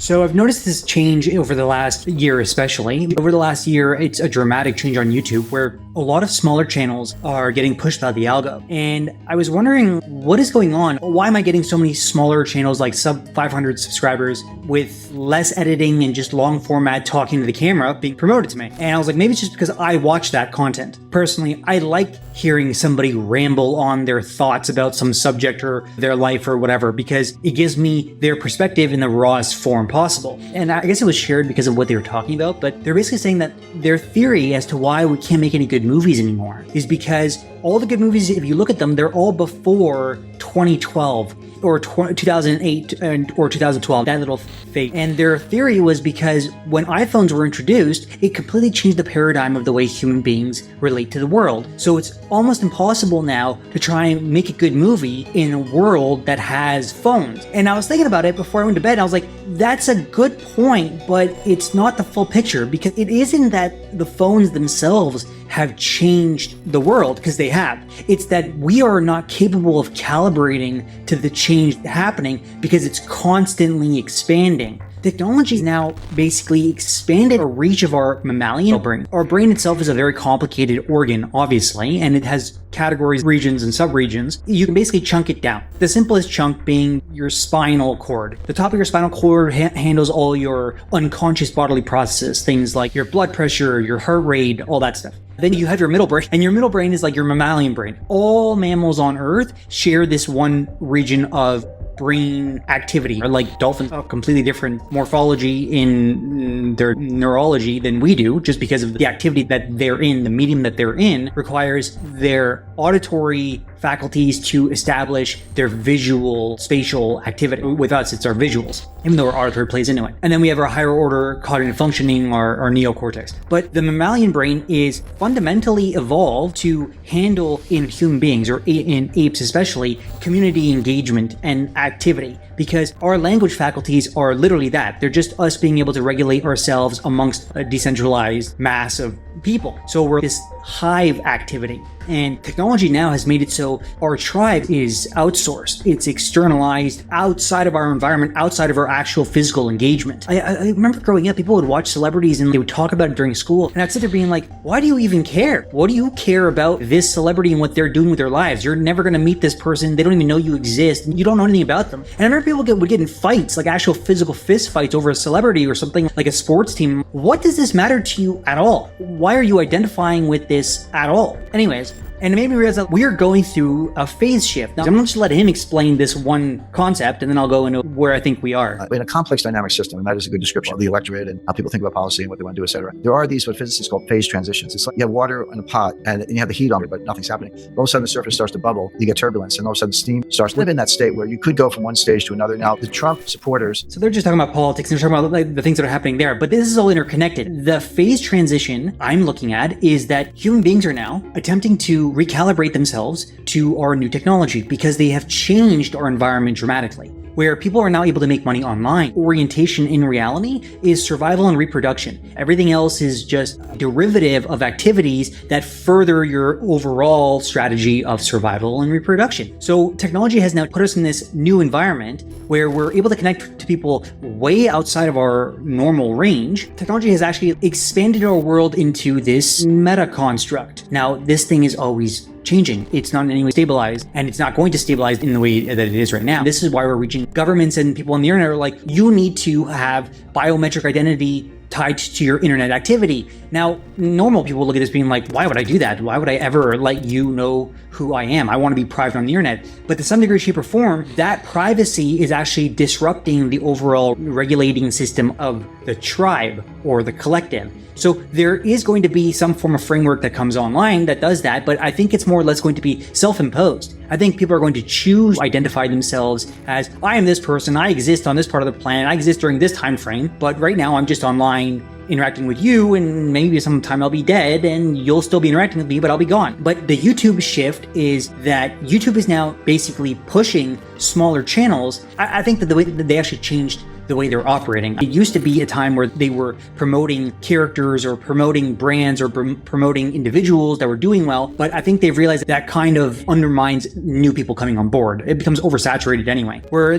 So I've noticed this change over the last year, especially. Over the last year, it's a dramatic change on YouTube where a lot of smaller channels are getting pushed by the algo. And I was wondering, what is going on? Why am I getting so many smaller channels like sub 500 subscribers with less editing and just long format talking to the camera being promoted to me? And I was like, maybe it's just because I watch that content. Personally, I like hearing somebody ramble on their thoughts about some subject or their life or whatever, because it gives me their perspective in the rawest form possible. And I guess it was shared because of what they were talking about, but they're basically saying that their theory as to why we can't make any good movies anymore is because all the good movies, if you look at them, they're all before 2012 or 2008 or 2012, that little fake. And their theory was because when iPhones were introduced, it completely changed the paradigm of the way human beings relate to the world. So it's almost impossible now to try and make a good movie in a world that has phones. And I was thinking about it before I went to bed, and I was like, that's a good point, but it's not the full picture, because it isn't that the phones themselves have changed the world, because they have. It's that we are not capable of calibrating to the change happening because it's constantly expanding. Technology has now basically expanded the reach of our mammalian brain. Our brain itself is a very complicated organ, obviously, and it has categories, regions, and subregions. You can basically chunk it down. The simplest chunk being your spinal cord. The top of your spinal cord handles all your unconscious bodily processes, things like your blood pressure, your heart rate, all that stuff. Then you have your middle brain, and your middle brain is like your mammalian brain. All mammals on Earth share this one region of brain activity. Or like dolphins have completely different morphology in their neurology than we do, just because of the activity that they're in. The medium that they're in requires their auditory faculties to establish their visual spatial activity. With us, it's our visuals, even though our auditory plays into it. And then we have our higher order cognitive functioning, our neocortex. But the mammalian brain is fundamentally evolved to handle, in human beings, or in apes especially, community engagement and activity, because our language faculties are literally that. They're just us being able to regulate ourselves amongst a decentralized mass of people. So we're this hive activity. And technology now has made it so our tribe is outsourced. It's externalized outside of our environment, outside of our actual physical engagement. I remember growing up, people would watch celebrities and they would talk about it during school. And I'd sit there being like, why do you even care? What do you care about this celebrity and what they're doing with their lives? You're never going to meet this person. They don't even know you exist. You don't know anything about them. And I remember people would get in fights, like actual physical fist fights over a celebrity or something like a sports team. What does this matter to you at all? Why are you identifying with this at all? Anyways, and it made me realize that we are going through a phase shift. Now, I'm going to just let him explain this one concept, and then I'll go into where I think we are. In a complex dynamic system, and that is a good description of the electorate and how people think about policy and what they want to do, et cetera. There are these what physicists call phase transitions. It's like you have water in a pot, and you have the heat on it, but nothing's happening. All of a sudden, the surface starts to bubble. You get turbulence, and all of a sudden, steam starts to live in that state where you could go from one stage to another. Now, the Trump supporters... So they're just talking about politics, and they're talking about like, the things that are happening there, but this is all interconnected. The phase transition I'm looking at is that human beings are now attempting to recalibrate themselves to our new technology because they have changed our environment dramatically, where people are now able to make money online. Orientation in reality is survival and reproduction. Everything else is just a derivative of activities that further your overall strategy of survival and reproduction. So technology has now put us in this new environment where we're able to connect to people way outside of our normal range. Technology has actually expanded our world into this meta construct. Now, this thing is always changing. It's not in any way stabilized, and it's not going to stabilize in the way that it is right now. This is why we're reaching governments and people on the internet are like, you need to have biometric identity tied to your internet activity. Now, normal people look at this being like, why would I do that? Why would I ever let you know who I am? I want to be private on the internet. But to some degree, shape, or form, that privacy is actually disrupting the overall regulating system of the tribe or the collective. So there is going to be some form of framework that comes online that does that, but I think it's more or less going to be self-imposed. I think people are going to choose to identify themselves as, I am this person, I exist on this part of the planet, I exist during this time frame, but right now I'm just online interacting with you, and maybe sometime I'll be dead and you'll still be interacting with me, but I'll be gone. But the YouTube shift is that YouTube is now basically pushing smaller channels. I think that the way that they actually changed the way they're operating. It used to be a time where they were promoting characters or promoting brands or promoting individuals that were doing well, but I think they've realized that kind of undermines new people coming on board. It becomes oversaturated anyway, where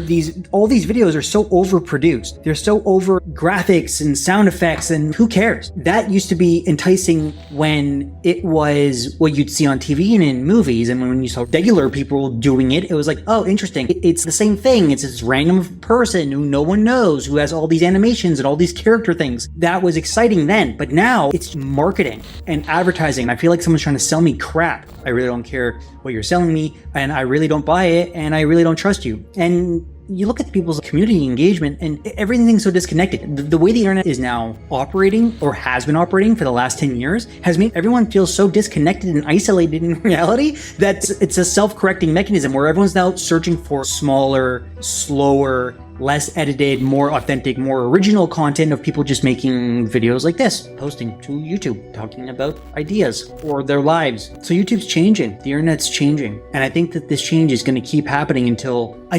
all these videos are so overproduced. They're so over graphics and sound effects, and who cares? That used to be enticing when it was what you'd see on TV and in movies, and when you saw regular people doing it, it was like, oh, interesting. It's the same thing. It's this random person who no one knows, who has all these animations and all these character things. That was exciting then, but now it's marketing and advertising. I feel like someone's trying to sell me crap. I really don't care what you're selling me, and I really don't buy it, and I really don't trust you. And you look at people's community engagement and everything's so disconnected. The way the internet is now operating, or has been operating for the last 10 years, has made everyone feel so disconnected and isolated in reality that it's a self-correcting mechanism where everyone's now searching for smaller, slower, less edited, more authentic, more original content of people just making videos like this, posting to YouTube, talking about ideas or their lives. So YouTube's changing, the internet's changing. And I think that this change is going to keep happening until, I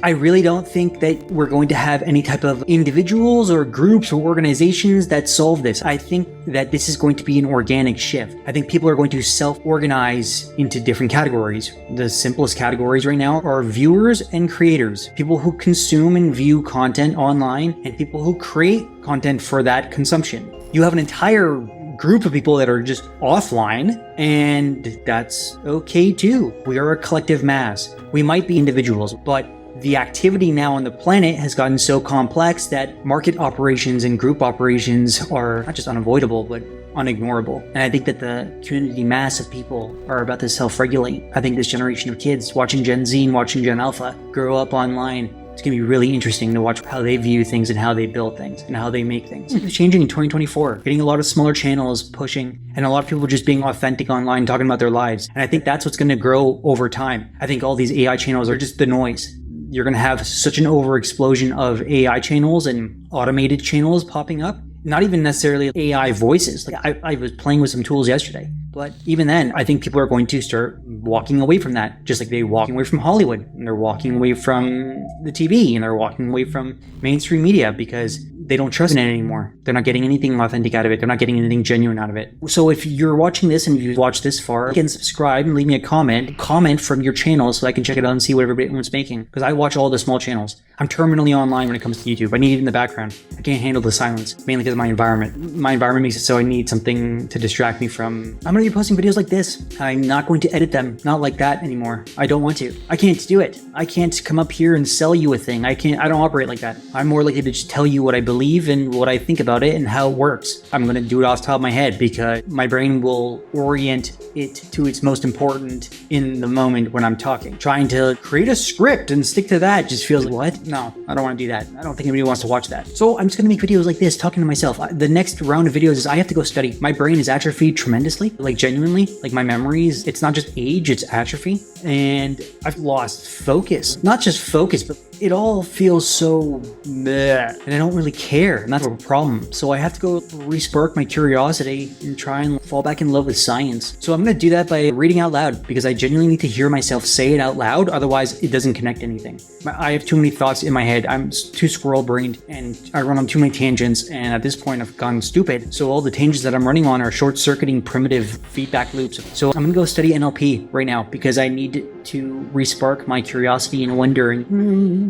really don't think that we're going to have any type of individuals or groups or organizations that solve this. I think that this is going to be an organic shift. I think people are going to self-organize into different categories. The simplest categories right now are viewers and creators, people who consume and view content online, and people who create content for that consumption. You have an entire group of people that are just offline, and that's okay too. We are a collective mass. We might be individuals, but the activity now on the planet has gotten so complex that market operations and group operations are not just unavoidable, but unignorable. And I think that the community mass of people are about to self-regulate. I think this generation of kids watching Gen Z and watching Gen Alpha grow up online, it's going to be really interesting to watch how they view things and how they build things and how they make things. It's changing in 2024, getting a lot of smaller channels pushing, and a lot of people just being authentic online, talking about their lives. And I think that's what's going to grow over time. I think all these AI channels are just the noise. You're going to have such an overexplosion of AI channels and automated channels popping up. Not even necessarily AI voices. Like I was playing with some tools yesterday, but even then, I think people are going to start walking away from that, just like they're walking away from Hollywood, and they're walking away from the TV, and they're walking away from mainstream media because they don't trust in it anymore. They're not getting anything authentic out of it. They're not getting anything genuine out of it. So if you're watching this and you've watched this far, you can subscribe and leave me a comment from your channel so I can check it out and see what everyone's making. Because I watch all the small channels. I'm terminally online when it comes to YouTube. I need it in the background. I can't handle the silence, mainly because of my environment. My environment makes it so I need something to distract me from. I'm going to be posting videos like this. I'm not going to edit them. Not like that anymore. I don't want to. I can't do it. I can't come up here and sell you a thing. I don't operate like that. I'm more likely to just tell you what I believe and what I think about it and how it works. I'm going to do it off the top of my head because my brain will orient it to its most important in the moment when I'm talking. Trying to create a script and stick to that just feels like, what? No, I don't want to do that. I don't think anybody wants to watch that. So I'm just going to make videos like this, talking to myself. The next round of videos is I have to go study. My brain is atrophied tremendously, like genuinely, like my memories. It's not just age, it's atrophy. And I've lost focus. Not just focus, but it all feels so meh, and I don't really care, and that's a problem. So I have to go re-spark my curiosity and try and fall back in love with science. So I'm going to do that by reading out loud, because I genuinely need to hear myself say it out loud, otherwise it doesn't connect anything. I have too many thoughts in my head. I'm too squirrel-brained, and I run on too many tangents, and at this point I've gone stupid. So all the tangents that I'm running on are short-circuiting primitive feedback loops. So I'm going to go study NLP right now, because I need to re-spark my curiosity and wondering.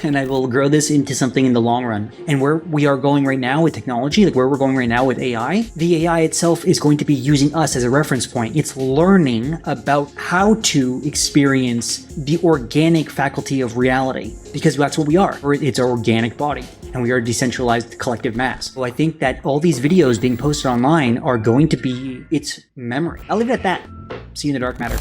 And I will grow this into something in the long run. And where we are going right now with technology, like where we're going right now with AI, the AI itself is going to be using us as a reference point. It's learning about how to experience the organic faculty of reality, because that's what we are. It's our organic body, and we are a decentralized collective mass. So I think that all these videos being posted online are going to be its memory. I'll leave it at that. See you in the dark matter.